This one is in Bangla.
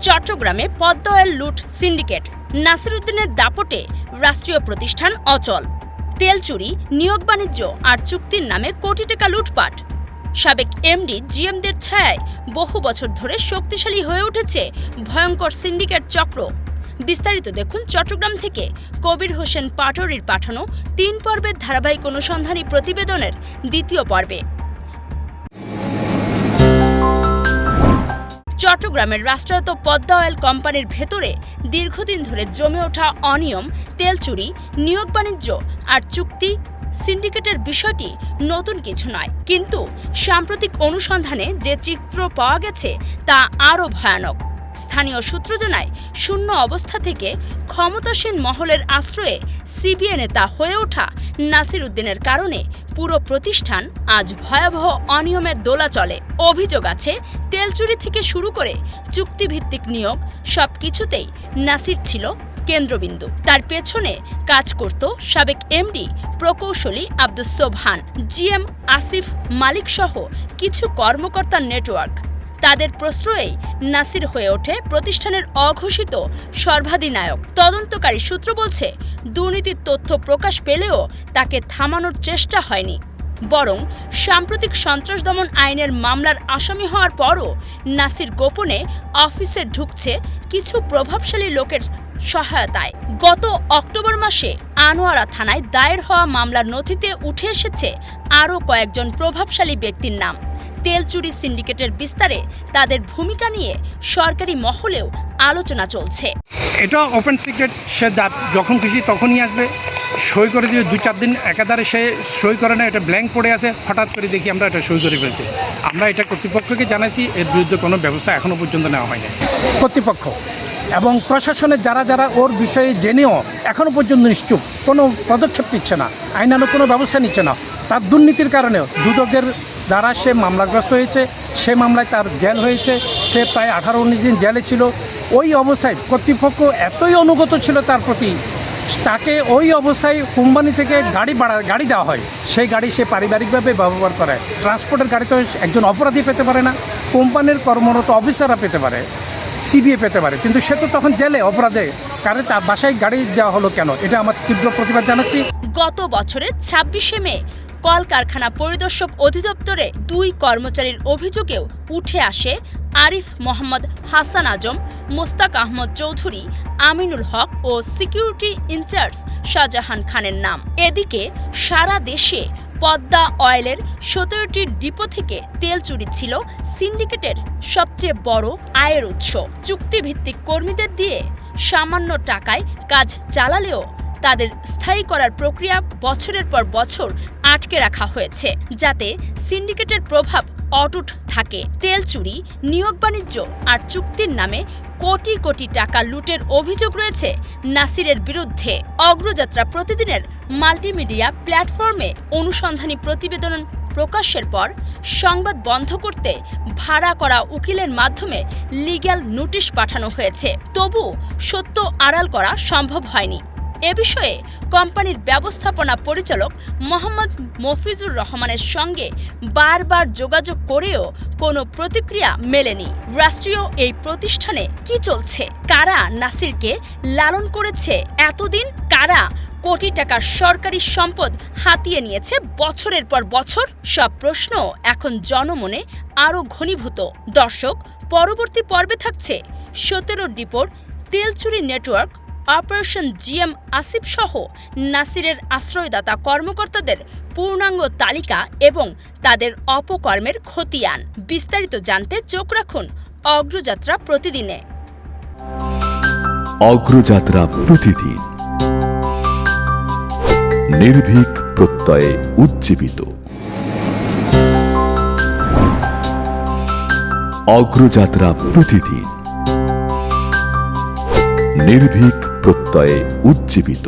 চট্টগ্রামে পদ্মা অয়েল লুট সিন্ডিকেট, নাসিরউদ্দিনের দাপটে রাষ্ট্রীয় প্রতিষ্ঠান অচল, তেল চুরি, নিয়োগ বাণিজ্য আর চুক্তির নামে কোটি টাকা লুটপাট। সাবেক এমডি জিএমদের ছায়ায় বহু বছর ধরে শক্তিশালী হয়ে উঠেছে ভয়ঙ্কর সিন্ডিকেট চক্র। বিস্তারিত দেখুন চট্টগ্রাম থেকে কবির হোসেন পাটোয়ারির পাঠানো 3 পর্বের ধারাবাহিক অনুসন্ধানী প্রতিবেদনের দ্বিতীয় পর্বে। চট্টগ্রামের রাষ্ট্রায়ত্ত পদ্মা অয়েল কোম্পানির ভেতরে দীর্ঘদিন ধরে জমে ওঠা অনিয়ম, তেল চুরি, নিয়োগ বাণিজ্য আর চুক্তি সিন্ডিকেটের বিষয়টি নতুন কিছু নয়, কিন্তু সাম্প্রতিক অনুসন্ধানে যে চিত্র পাওয়া গেছে তা আরও ভয়ানক। স্থানীয় সূত্র জানায়, শূন্য অবস্থা থেকে ক্ষমতাসীন মহলের আশ্রয়ে সিবিএ নেতা হয়ে ওঠা নাসিরউদ্দিনের কারণে পুরো প্রতিষ্ঠান আজ ভয়াবহ অনিয়মের দোলাচলে। অভিযোগ আছে, তেল চুরি থেকে শুরু করে চুক্তিভিত্তিক নিয়োগ সবকিছুতেই নাসির ছিল কেন্দ্রবিন্দু। তার পেছনে কাজ করত সাবেক এমডি প্রকৌশলী আব্দুস সোবহান, জিএম আসিফ মালিক সহ কিছু কর্মকর্তার নেটওয়ার্ক। তাদের প্রশ্রয়েই নাসির হয়ে ওঠে প্রতিষ্ঠানের অঘোষিত সর্বাধিনায়ক। তদন্তকারী সূত্র বলছে, দুর্নীতির তথ্য প্রকাশ পেলেও তাকে থামানোর চেষ্টা হয়নি, বরং সাম্প্রতিক সন্ত্রাস দমন আইনের মামলার আসামি হওয়ার পরও নাসির গোপনে অফিসে ঢুকছে কিছু প্রভাবশালী লোকের সহায়তায়। গত অক্টোবর মাসে আনোয়ারা থানায় দায়ের হওয়া মামলার নথিতে উঠে এসেছে আরও কয়েকজন প্রভাবশালী ব্যক্তির নাম। তেল চুরি সিন্ডিকেটের বিস্তারে তাদের ভূমিকা নিয়ে সরকারি মহলেও আলোচনা চলছে। এটা ওপেন সিক্রেট, সে যখন খুশি তখনই আসবে, সই করে দিয়ে 2-4 দিন একাধারে সে সই করে না, এটা ব্ল্যাঙ্ক পড়ে আছে, হঠাৎ করে দেখি আমরা এটা সই করে ফেলছি। আমরা এটা কর্তৃপক্ষকে জানাইছি, এর বিরুদ্ধে কোনো ব্যবস্থা এখনও পর্যন্ত নেওয়া হয়নি। কর্তৃপক্ষ এবং প্রশাসনের যারা ওর বিষয়ে জেনেও এখনও পর্যন্ত নিশ্চুপ, কোনো পদক্ষেপ নিচ্ছে না, আইনানুগ কোনো ব্যবস্থা নিচ্ছে না। তার দুর্নীতির কারণেও দুদকের দ্বারা সে মামলাগ্রস্ত হয়েছে, সে মামলায় তার জেল হয়েছে, সে প্রায় 18-19 দিন জেলে ছিল। ওই অবস্থায় কর্তৃপক্ষ এতই অনুগত ছিল তার প্রতি, তাকে ওই অবস্থায় কোম্পানি থেকে গাড়ি দেওয়া হয়, সেই গাড়ি সে পারিবারিকভাবে ব্যবহার করে। ট্রান্সপোর্টের গাড়ি তো একজন অপরাধী পেতে পারে না, কোম্পানির কর্মরত অফিসাররা পেতে পারে, সিবিএ পেতে পারে, কিন্তু সে তো তখন জেলে অপরাধে। কারণ তার বাসায় গাড়ি দেওয়া হলো কেন, এটা আমার তীব্র প্রতিবাদ জানাচ্ছি। গত বছরের 26শে মে কলকারখানা পরিদর্শক অধিদপ্তরে 2 কর্মচারীর অভিযোগেও উঠে আসে আরিফ মোহাম্মদ হাসান আজম, মোস্তাক আহমদ চৌধুরী, আমিনুল হক ও সিকিউরিটি ইনচার্জ শাহজাহান খানের নাম। এদিকে সারা দেশে পদ্মা অয়েলের 17টি ডিপো থেকে তেল চুরি ছিল সিন্ডিকেটের সবচেয়ে বড় আয়ের উৎস। চুক্তিভিত্তিক কর্মীদের দিয়ে সামান্য টাকায় কাজ চালালেও তাদের স্থায়ী করার প্রক্রিয়া বছরের পর বছর আটকে রাখা হয়েছে, যাতে সিন্ডিকেটের প্রভাব অটুট থাকে। তেল চুরি, নিয়োগ বাণিজ্য আর চুক্তির নামে কোটি কোটি টাকা লুটের অভিযোগ রয়েছে নাসিরের বিরুদ্ধে। অগ্রযাত্রা প্রতিদিনের মাল্টিমিডিয়া প্ল্যাটফর্মে অনুসন্ধানী প্রতিবেদন প্রকাশের পর সংবাদ বন্ধ করতে ভাড়া করা উকিলের মাধ্যমে লিগ্যাল নোটিশ পাঠানো হয়েছে, তবু সত্য আড়াল করা সম্ভব হয়নি। এ বিষয়ে কোম্পানির ব্যবস্থাপনা পরিচালক মোহাম্মদ মফিজুর রহমানের সঙ্গে বারবার যোগাযোগ করেও কোনো প্রতিক্রিয়া মেলেনি। রাষ্ট্রীয় এই প্রতিষ্ঠানে কি চলছে? কারা নাসিরকে লালন করেছে এতদিন? কারা কোটি টাকার সরকারি সম্পদ হাতিয়ে নিয়েছে বছরের পর বছর? সব প্রশ্ন এখন জনমনে আরও ঘনীভূত। দর্শক, পরবর্তী পর্বে থাকছে 17 ডিপোর তেল চুরি নেটওয়ার্ক, অপারেশন জিএম আসিফ সহ নাসিরের আশ্রয়দাতা কর্মকর্তাদের পূর্ণাঙ্গ তালিকা এবং তাদের অপকর্মের খতিয়ান। বিস্তারিত জানতে চোখ রাখুন অগ্রযাত্রা প্রতিদিনে। অগ্রযাত্রা প্রতিদিন, নির্ভীক প্রত্যয়ে উজ্জীবিত। অগ্রযাত্রা প্রতিদিন, নির্ভীক প্রত্যয়ে উজ্জীবিত।